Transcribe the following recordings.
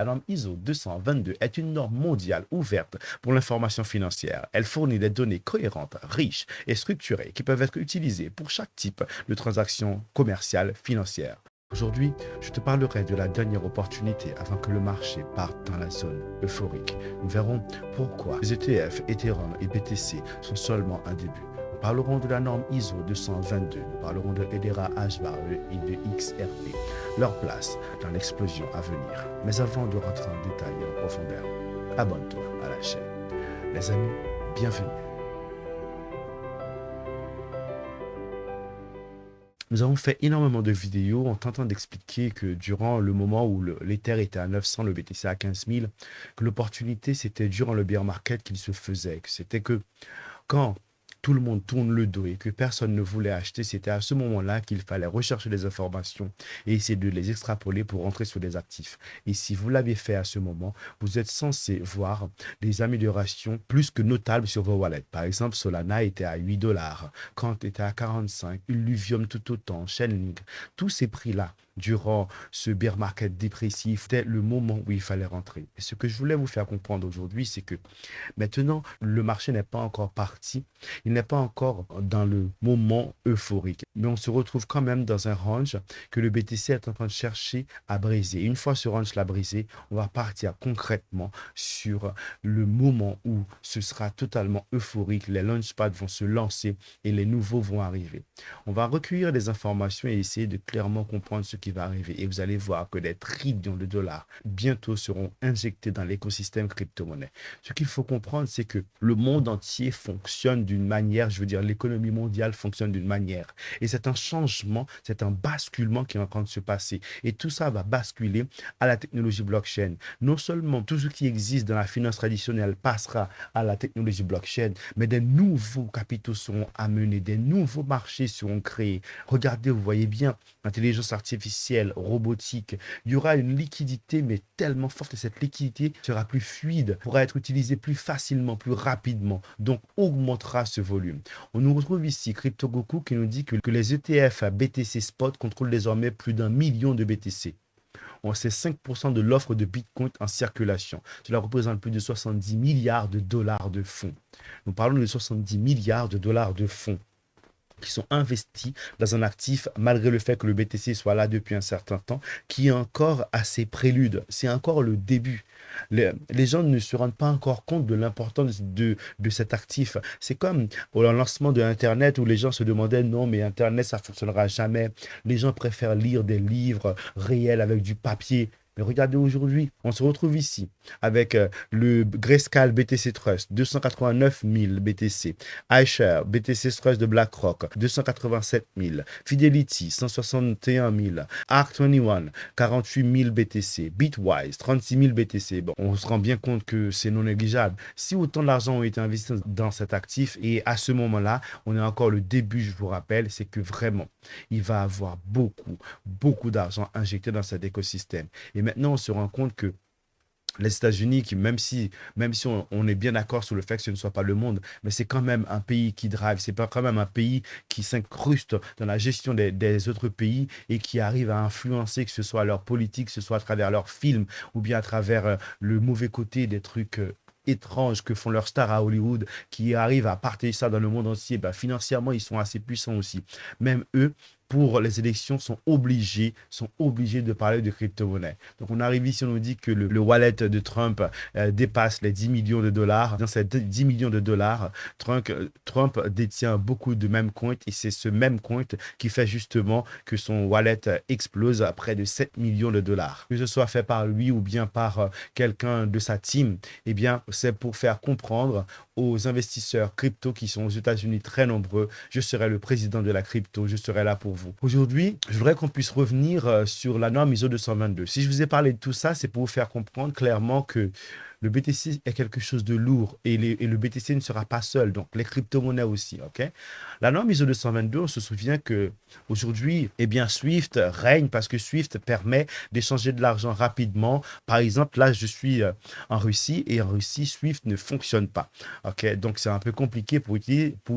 La norme ISO 222 est une norme mondiale ouverte pour l'information financière. Elle fournit des données cohérentes, riches et structurées qui peuvent être utilisées pour chaque type de transaction commerciale financière. Aujourd'hui, je te parlerai de la dernière opportunité avant que le marché parte dans la zone euphorique. Nous verront pourquoi les ETF, Ethereum et BTC sont seulement un début. Nous parlerons de la norme ISO 222, nous parlerons de Hedera HBAR et de XRP, leur place dans l'explosion à venir. Mais avant de rentrer en détail et en profondeur, abonne-toi à la chaîne. Les amis, bienvenue. Nous avons fait énormément de vidéos en tentant d'expliquer que durant le moment où l'Ether était à 900, le BTC à 15 000, que l'opportunité, c'était durant le bear market qu'il se faisait. Que c'était que quand tout le monde tourne le dos et que personne ne voulait acheter, c'était à ce moment-là qu'il fallait rechercher des informations et essayer de les extrapoler pour rentrer sur des actifs. Et si vous l'avez fait à ce moment, vous êtes censé voir des améliorations plus que notables sur vos wallets. Par exemple, Solana était à 8 dollars, Kant était à 45, Illuvium tout autant, Chainlink, tous ces prix-là durant ce bear market dépressif, c'était le moment où il fallait rentrer. Et ce que je voulais vous faire comprendre aujourd'hui, c'est que maintenant, le marché n'est pas encore parti, il n'est pas encore dans le moment euphorique, mais on se retrouve quand même dans un range que le BTC est en train de chercher à briser. Une fois ce range-là brisé, on va partir concrètement sur le moment où ce sera totalement euphorique, les launchpads vont se lancer et les nouveaux vont arriver. On va recueillir des informations et essayer de clairement comprendre ce qui va arriver. Et vous allez voir que des trillions de dollars bientôt seront injectés dans l'écosystème crypto-monnaie. Ce qu'il faut comprendre, c'est que le monde entier fonctionne d'une manière, je veux dire, l'économie mondiale fonctionne d'une manière. Et c'est un changement, c'est un basculement qui est en train de se passer. Et tout ça va basculer à la technologie blockchain. Non seulement tout ce qui existe dans la finance traditionnelle passera à la technologie blockchain, mais des nouveaux capitaux seront amenés, des nouveaux marchés seront créés. Regardez, vous voyez bien, intelligence artificielle, robotique, il y aura une liquidité, mais tellement forte, et cette liquidité sera plus fluide, pourra être utilisée plus facilement, plus rapidement, donc augmentera ce volume. On nous retrouve ici CryptoGoku qui nous dit que les ETF à BTC Spot contrôlent désormais plus d'1 million de BTC. C'est 5% de l'offre de Bitcoin en circulation. Cela représente plus de 70 milliards de dollars de fonds. Nous parlons de 70 milliards de dollars de fonds qui sont investis dans un actif, malgré le fait que le BTC soit là depuis un certain temps, qui est encore à ses préludes. C'est encore le début. Les gens ne se rendent pas encore compte de l'importance de cet actif. C'est comme au lancement de Internet où les gens se demandaient non, mais Internet, ça ne fonctionnera jamais. Les gens préfèrent lire des livres réels avec du papier. Mais regardez aujourd'hui, on se retrouve ici avec le Grayscale BTC Trust, 289 000 BTC, iShares BTC Trust de BlackRock, 287 000, Fidelity, 161 000, ARK21, 48 000 BTC, Bitwise, 36 000 BTC. Bon, on se rend bien compte que c'est non négligeable. Si autant d'argent ont été investis dans cet actif, et à ce moment-là, on est encore le début, je vous rappelle, c'est que vraiment, il va avoir beaucoup d'argent injecté dans cet écosystème. Et maintenant, on se rend compte que les États-Unis, même si on est bien d'accord sur le fait que ce ne soit pas le monde, mais c'est quand même un pays qui drive, c'est pas quand même un pays qui s'incruste dans la gestion des autres pays et qui arrive à influencer, que ce soit leur politique, que ce soit à travers leurs films ou bien à travers le mauvais côté des trucs étranges que font leurs stars à Hollywood, qui arrivent à partager ça dans le monde entier. Ben, financièrement, ils sont assez puissants aussi. Même eux, pour les élections, sont obligés de parler de crypto-monnaie. Donc, on arrive ici, on nous dit que le wallet de Trump dépasse les 10 millions de dollars. Dans ces 10 millions de dollars, Trump détient beaucoup de mêmes comptes et c'est ce même compte qui fait justement que son wallet explose à près de 7 millions de dollars. Que ce soit fait par lui ou bien par quelqu'un de sa team, eh bien, c'est pour faire comprendre aux investisseurs crypto qui sont aux États-Unis très nombreux, je serai le président de la crypto, je serai là pour vous. Aujourd'hui, je voudrais qu'on puisse revenir sur la norme ISO 222. Si je vous ai parlé de tout ça, c'est pour vous faire comprendre clairement que le BTC est quelque chose de lourd et le BTC ne sera pas seul, donc les crypto-monnaies aussi, ok? La norme ISO 222, on se souvient que aujourd'hui, eh bien, Swift règne parce que Swift permet d'échanger de l'argent rapidement. Par exemple, là, je suis en Russie et en Russie, Swift ne fonctionne pas, ok? Donc, c'est un peu compliqué pour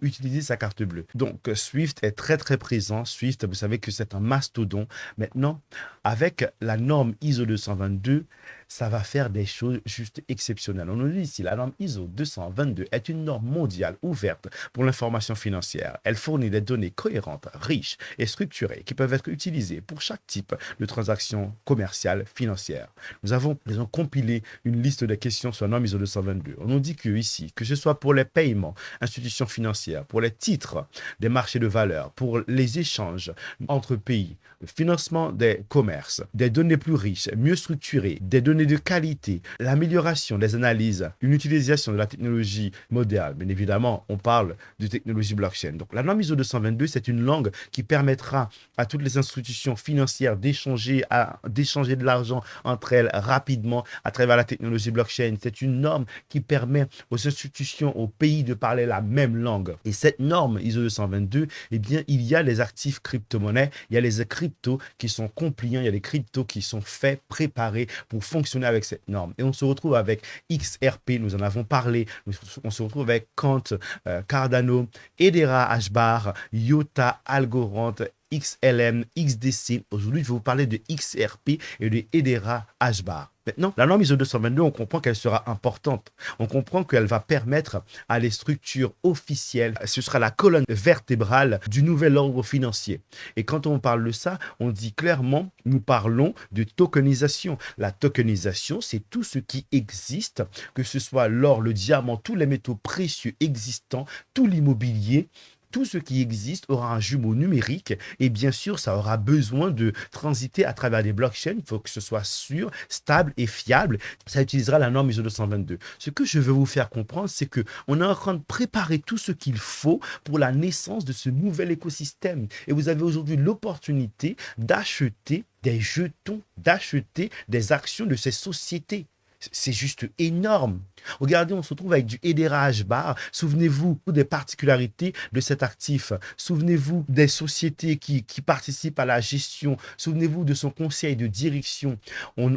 utiliser sa carte bleue. Donc, Swift est très présent. Swift, vous savez que c'est un mastodon. Maintenant, avec la norme ISO 222, ça va faire des choses juste exceptionnelles. On nous dit ici, la norme ISO 222 est une norme mondiale ouverte pour l'information financière. Elle fournit des données cohérentes, riches et structurées qui peuvent être utilisées pour chaque type de transaction commerciale financière. Nous avons compilé une liste de questions sur la norme ISO 222. On nous dit que ici, que ce soit pour les paiements, institutions financières, pour les titres des marchés de valeurs, pour les échanges entre pays, le financement des commerces, des données plus riches, mieux structurées, des données de qualité, l'amélioration des analyses, une utilisation de la technologie moderne. Bien évidemment, on parle de technologie blockchain. Donc, la norme ISO 222, c'est une langue qui permettra à toutes les institutions financières d'échanger de l'argent entre elles rapidement à travers la technologie blockchain. C'est une norme qui permet aux institutions, aux pays de parler la même langue. Et cette norme ISO 222, eh bien, il y a les actifs crypto-monnaies, il y a les cryptos qui sont compliants, il y a les cryptos qui sont faits, préparés pour fonctionner avec cette norme. Et on se retrouve avec XRP, nous en avons parlé, on se retrouve avec Quant, Cardano, Hedera Hashbar, IOTA, Algorand, XLM, XDC. Aujourd'hui, je vais vous parler de XRP et de Hedera Hashbar. Maintenant, la norme ISO 222, on comprend qu'elle sera importante. On comprend qu'elle va permettre à les structures officielles, ce sera la colonne vertébrale du nouvel ordre financier. Et quand on parle de ça, on dit clairement, nous parlons de tokenisation. La tokenisation, c'est tout ce qui existe, que ce soit l'or, le diamant, tous les métaux précieux existants, tout l'immobilier. Tout ce qui existe aura un jumeau numérique et bien sûr, ça aura besoin de transiter à travers des blockchains. Il faut que ce soit sûr, stable et fiable. Ça utilisera la norme ISO 222. Ce que je veux vous faire comprendre, c'est qu'on est en train de préparer tout ce qu'il faut pour la naissance de ce nouvel écosystème. Et vous avez aujourd'hui l'opportunité d'acheter des jetons, d'acheter des actions de ces sociétés. C'est juste énorme. Regardez, on se retrouve avec du Hedera Hashbar. Souvenez-vous des particularités de cet actif. Souvenez-vous des sociétés qui participent à la gestion. Souvenez-vous de son conseil de direction.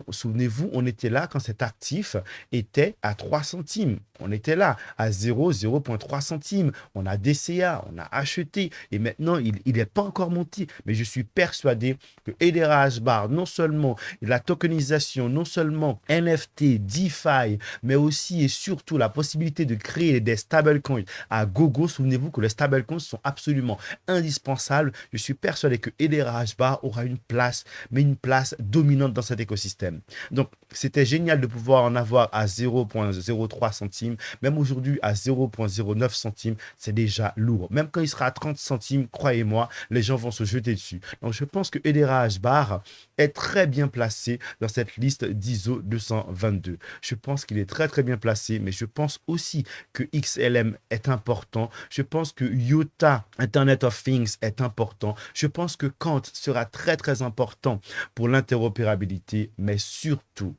Souvenez-vous, on était là quand cet actif était à 3 centimes. On était là à 0,3 centimes. On a DCA, on a acheté et maintenant, il n'est pas encore monté. Mais je suis persuadé que Hedera Hashbar, non seulement la tokenisation, non seulement NFT, DeFi, mais aussi et surtout la possibilité de créer des stablecoins à gogo. Souvenez-vous que les stablecoins sont absolument indispensables. Je suis persuadé que Hedera Hashbar aura une place, mais une place dominante dans cet écosystème. Donc, c'était génial de pouvoir en avoir à 0,03 centimes. Même aujourd'hui, à 0,09 centimes, c'est déjà lourd. Même quand il sera à 30 centimes, croyez-moi, les gens vont se jeter dessus. Donc, je pense que Hedera Hashbar est très bien placé dans cette liste d'ISO 222. Je pense qu'il est très très bien placé, mais je pense aussi que XLM est important. Je pense que IOTA, Internet of Things, est important. Je pense que Quant sera très très important pour l'interopérabilité, mais surtout,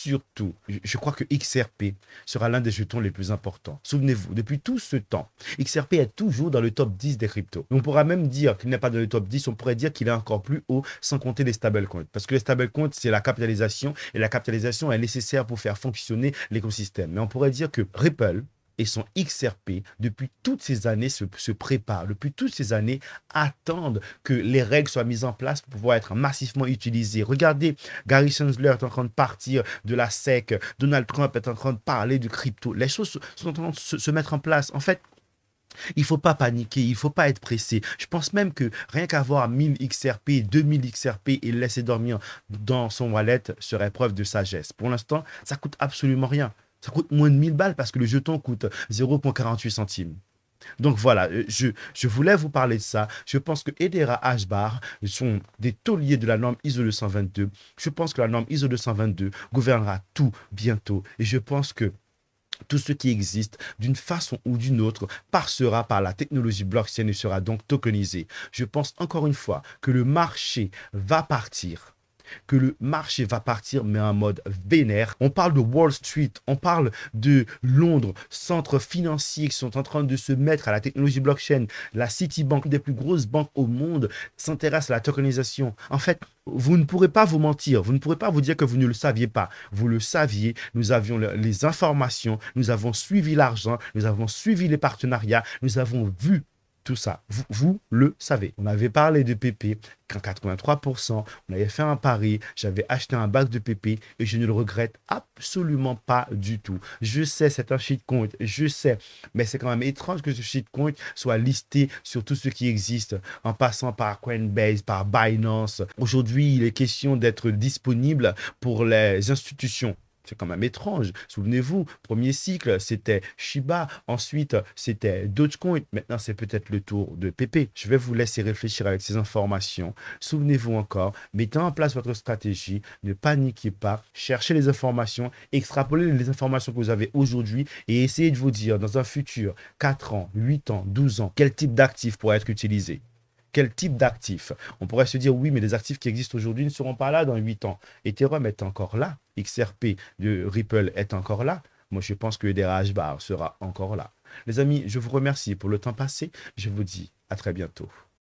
je crois que XRP sera l'un des jetons les plus importants. Souvenez-vous, depuis tout ce temps, XRP est toujours dans le top 10 des cryptos. On pourra même dire qu'il n'est pas dans le top 10, on pourrait dire qu'il est encore plus haut sans compter les stablecoins. Parce que les stablecoins, c'est la capitalisation et la capitalisation est nécessaire pour faire fonctionner l'écosystème. Mais on pourrait dire que Ripple et son XRP, depuis toutes ces années, se préparent, depuis toutes ces années, attendent que les règles soient mises en place pour pouvoir être massivement utilisées. Regardez, Gary Gensler est en train de partir de la SEC, Donald Trump est en train de parler du crypto. Les choses sont en train de se mettre en place. En fait, il ne faut pas paniquer, il ne faut pas être pressé. Je pense même que rien qu'avoir 1000 XRP, 2000 XRP et le laisser dormir dans son wallet serait preuve de sagesse. Pour l'instant, ça coûte absolument rien. Ça coûte moins de 1000 balles parce que le jeton coûte 0,48 centimes. Donc voilà, je voulais vous parler de ça. Je pense que Hedera Hashbar sont des tauliers de la norme ISO 222. Je pense que la norme ISO 222 gouvernera tout bientôt. Et je pense que tout ce qui existe, d'une façon ou d'une autre, passera par la technologie blockchain et sera donc tokenisé. Je pense encore une fois que le marché va partir. Mais en mode vénère. On parle de Wall Street, on parle de Londres, centres financiers qui sont en train de se mettre à la technologie blockchain. La Citibank, une des plus grosses banques au monde, s'intéresse à la tokenisation. En fait, vous ne pourrez pas vous mentir, vous ne pourrez pas vous dire que vous ne le saviez pas. Vous le saviez, nous avions les informations, nous avons suivi l'argent, nous avons suivi les partenariats, nous avons vu Tout ça, vous le savez. On avait parlé de PP qu'en 83%, on avait fait un pari, j'avais acheté un bac de PP et je ne le regrette absolument pas du tout. Je sais, c'est un shitcoin, je sais, mais c'est quand même étrange que ce shitcoin soit listé sur tout ce qui existe, en passant par Coinbase, par Binance. Aujourd'hui, il est question d'être disponible pour les institutions. C'est quand même étrange. Souvenez-vous, premier cycle, c'était Shiba. Ensuite, c'était Dogecoin. Maintenant, c'est peut-être le tour de PP. Je vais vous laisser réfléchir avec ces informations. Souvenez-vous encore, mettez en place votre stratégie. Ne paniquez pas. Cherchez les informations. Extrapolez les informations que vous avez aujourd'hui et essayez de vous dire dans un futur, 4 ans, 8 ans, 12 ans, quel type d'actif pourrait être utilisé. Quel type d'actifs? On pourrait se dire, oui, mais les actifs qui existent aujourd'hui ne seront pas là dans 8 ans. Ethereum est encore là. XRP de Ripple est encore là. Moi, je pense que DRH Bar sera encore là. Les amis, je vous remercie pour le temps passé. Je vous dis à très bientôt.